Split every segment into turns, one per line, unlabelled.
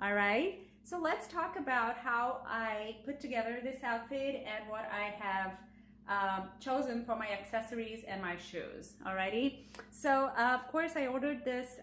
All right, so let's talk about how I put together this outfit and what I have chosen for my accessories and my shoes. Alrighty, so of course I ordered this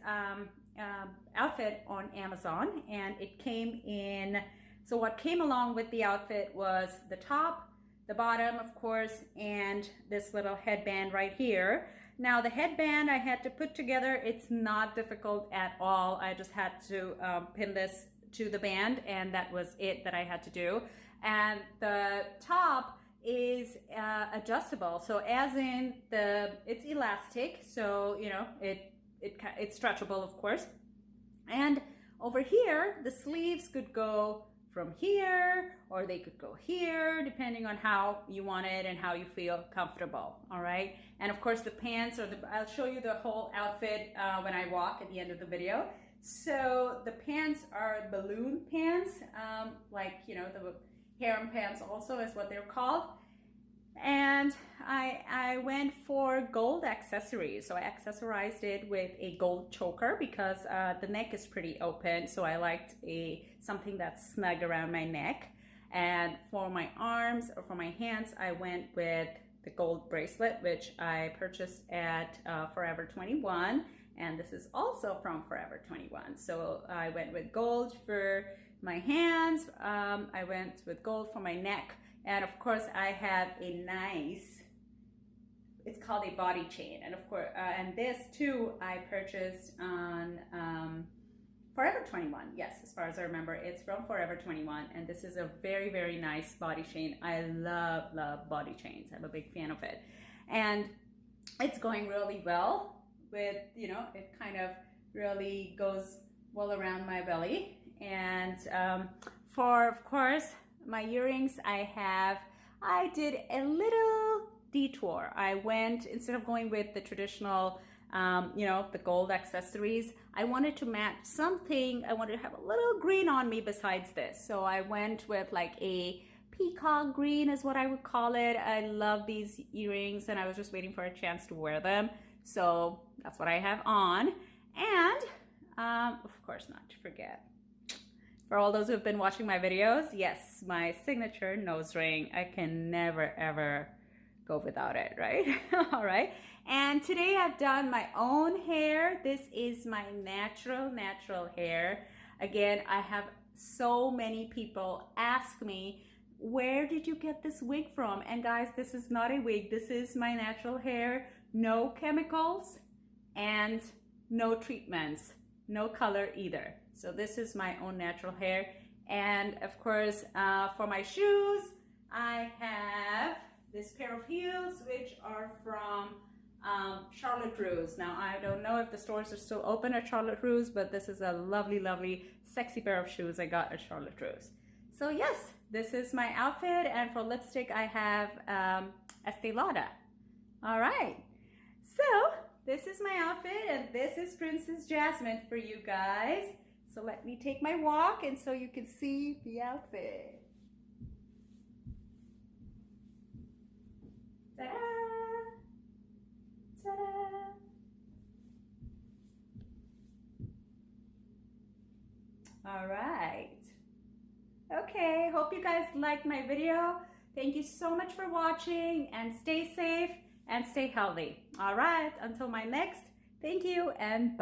outfit on Amazon, and it came in. So what came along with the outfit was the top, the bottom, of course, and this little headband right here. Now the headband I had to put together. It's not difficult at all. I just had to pin this to the band, and that was it that I had to do. And the top is adjustable, so as in it's elastic, so you know it's stretchable, of course. And over here the sleeves could go from here, or they could go here, depending on how you want it and how you feel comfortable. All right, and of course the pants, I'll show you the whole outfit when I walk at the end of the video. So the pants are balloon pants, like, you know, the harem pants also is what they're called. And I went for gold accessories. So I accessorized it with a gold choker because the neck is pretty open. So I liked something that's snug around my neck. And for my arms or for my hands, I went with the gold bracelet, which I purchased at Forever 21. And this is also from Forever 21. So I went with gold for my hands. I went with gold for my neck. And of course I have a nice, it's called a body chain. And of course, and this too, I purchased on Forever 21. Yes, as far as I remember, it's from Forever 21. And this is a very, very nice body chain. I love body chains. I'm a big fan of it. And it's going really well with, you know, it kind of really goes well around my belly. And for, of course, my earrings, I did a little detour. I went, instead of going with the traditional, you know, the gold accessories, I wanted to match something. I wanted to have a little green on me besides this. So I went with like a peacock green is what I would call it. I love these earrings, and I was just waiting for a chance to wear them. So that's what I have on. And of course, not to forget, for all those who have been watching my videos, yes, my signature nose ring. I can never ever go without it, right? All right. And today I've done my own hair. This is my natural hair. Again, I have so many people ask me, where did you get this wig from? And guys, this is not a wig. This is my natural hair. No chemicals and no treatments. No color either. So this is my own natural hair. And of course, for my shoes, I have this pair of heels, which are from Charlotte Russe. Now, I don't know if the stores are still open at Charlotte Russe, but this is a lovely, sexy pair of shoes I got at Charlotte Russe. So yes, this is my outfit. And for lipstick, I have Estee Lauder. All right. So this is my outfit, and this is Princess Jasmine for you guys. So let me take my walk, and so you can see the outfit. Ta-da! Ta-da! All right. Okay, hope you guys liked my video. Thank you so much for watching, and stay safe and stay healthy. All right, until my next, thank you and bye.